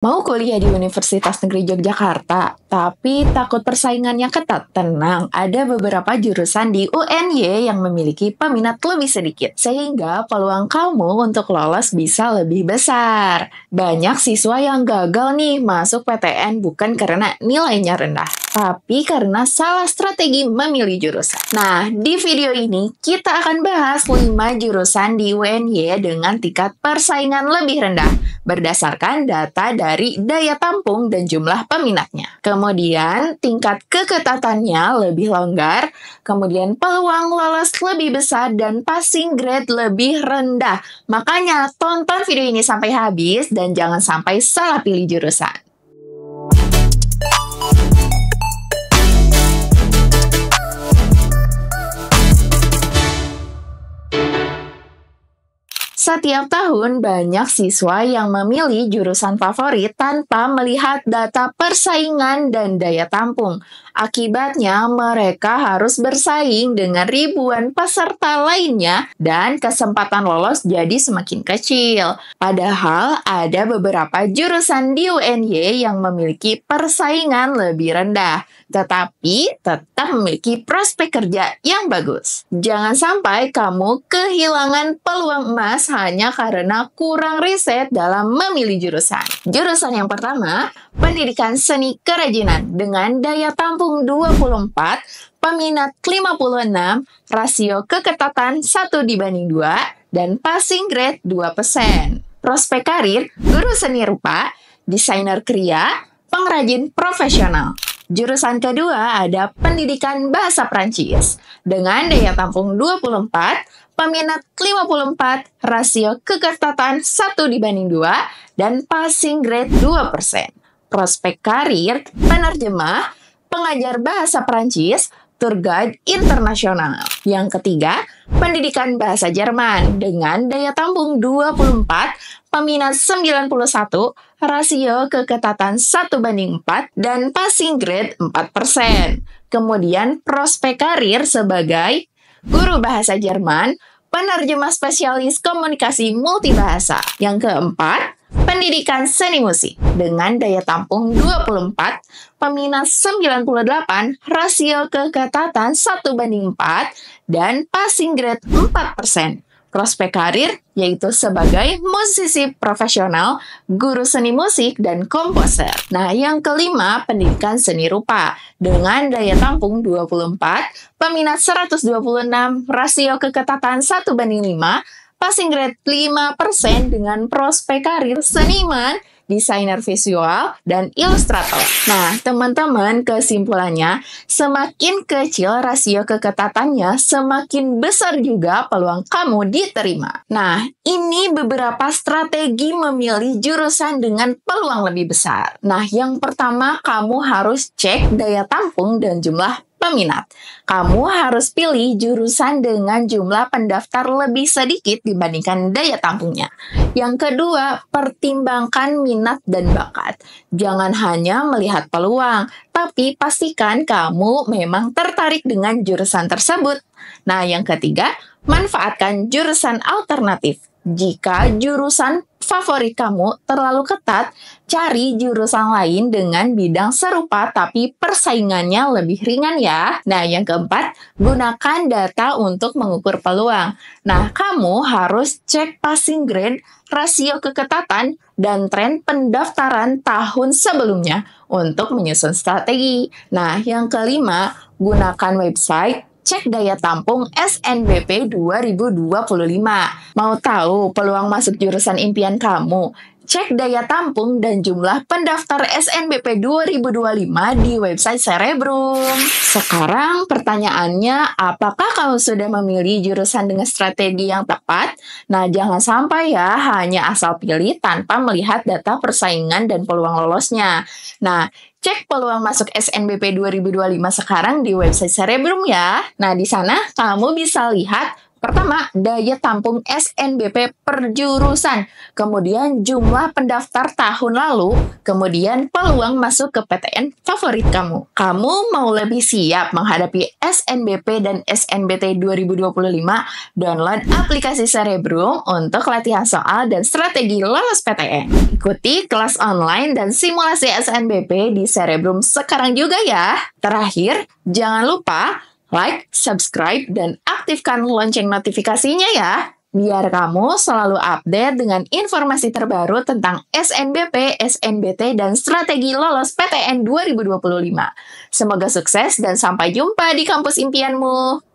Mau kuliah di Universitas Negeri Yogyakarta, tapi takut persaingannya ketat? Tenang, ada beberapa jurusan di UNY yang memiliki peminat lebih sedikit, sehingga peluang kamu untuk lolos bisa lebih besar. Banyak siswa yang gagal nih masuk PTN bukan karena nilainya rendah, tapi karena salah strategi memilih jurusan. Nah, di video ini kita akan bahas 5 jurusan di UNY dengan tingkat persaingan lebih rendah, berdasarkan data dari daya tampung dan jumlah peminatnya. Kemudian, tingkat keketatannya lebih longgar, kemudian peluang lolos lebih besar, dan passing grade lebih rendah. Makanya, tonton video ini sampai habis dan jangan sampai salah pilih jurusan. Setiap tahun, banyak siswa yang memilih jurusan favorit tanpa melihat data persaingan dan daya tampung. Akibatnya, mereka harus bersaing dengan ribuan peserta lainnya dan kesempatan lolos jadi semakin kecil. Padahal, ada beberapa jurusan di UNY yang memiliki persaingan lebih rendah, tetapi tetap memiliki prospek kerja yang bagus. Jangan sampai kamu kehilangan peluang emas hanya karena kurang riset dalam memilih jurusan. Jurusan yang pertama, Pendidikan Seni Kerajinan dengan daya tampung 24, peminat 56, rasio keketatan 1:2, dan passing grade 2%. Prospek karir, guru seni rupa, desainer kria, pengrajin profesional. Jurusan kedua ada Pendidikan Bahasa Prancis dengan daya tampung 24, peminat 54, rasio keketatan 1:2, dan passing grade 2%. Prospek karir, penerjemah, pengajar bahasa Prancis, tour guide internasional. Yang ketiga, Pendidikan Bahasa Jerman dengan daya tampung 24, peminat 91, rasio keketatan 1:4, dan passing grade 4%. Kemudian prospek karir sebagai guru bahasa Jerman, penerjemah spesialis komunikasi multibahasa. Yang keempat, Pendidikan Seni Musik dengan daya tampung 24, peminat 98, rasio keketatan 1:4, dan passing grade 4%. Prospek karir yaitu sebagai musisi profesional, guru seni musik, dan komposer. Nah, yang kelima, Pendidikan Seni Rupa dengan daya tampung 24, peminat 126, rasio keketatan 1:5, passing grade 5% dengan prospek karir seniman, desainer visual, dan ilustrator. Nah, teman-teman, kesimpulannya, semakin kecil rasio keketatannya, semakin besar juga peluang kamu diterima. Nah, ini beberapa strategi memilih jurusan dengan peluang lebih besar. Nah, yang pertama, kamu harus cek daya tampung dan jumlah peminat. Kamu harus pilih jurusan dengan jumlah pendaftar lebih sedikit dibandingkan daya tampungnya. Yang kedua, pertimbangkan minat dan bakat. Jangan hanya melihat peluang, tapi pastikan kamu memang tertarik dengan jurusan tersebut. Nah, yang ketiga, manfaatkan jurusan alternatif. Jika jurusan favorit kamu terlalu ketat, cari jurusan lain dengan bidang serupa tapi persaingannya lebih ringan ya. Nah, yang keempat, gunakan data untuk mengukur peluang. Nah, kamu harus cek passing grade, rasio keketatan, dan tren pendaftaran tahun sebelumnya untuk menyusun strategi. Nah, yang kelima, gunakan website cek daya tampung SNBP 2025. Mau tahu peluang masuk jurusan impian kamu? Cek daya tampung dan jumlah pendaftar SNBP 2025 di website Cerebrum. Sekarang pertanyaannya, apakah kamu sudah memilih jurusan dengan strategi yang tepat? Nah, jangan sampai ya hanya asal pilih tanpa melihat data persaingan dan peluang lolosnya. Nah, cek peluang masuk SNBP 2025 sekarang di website Cerebrum ya. Nah, di sana kamu bisa lihat Pertama, daya tampung SNBP per jurusan, kemudian jumlah pendaftar tahun lalu, kemudian peluang masuk ke PTN favorit kamu. Kamu mau lebih siap menghadapi SNBP dan SNBT 2025? Download aplikasi Cerebrum untuk latihan soal dan strategi lolos PTN. Ikuti kelas online dan simulasi SNBP di Cerebrum sekarang juga ya. Terakhir, jangan lupa like, subscribe, dan aktifkan lonceng notifikasinya ya, biar kamu selalu update dengan informasi terbaru tentang SNBP, SNBT, dan strategi lolos PTN 2025. Semoga sukses dan sampai jumpa di kampus impianmu.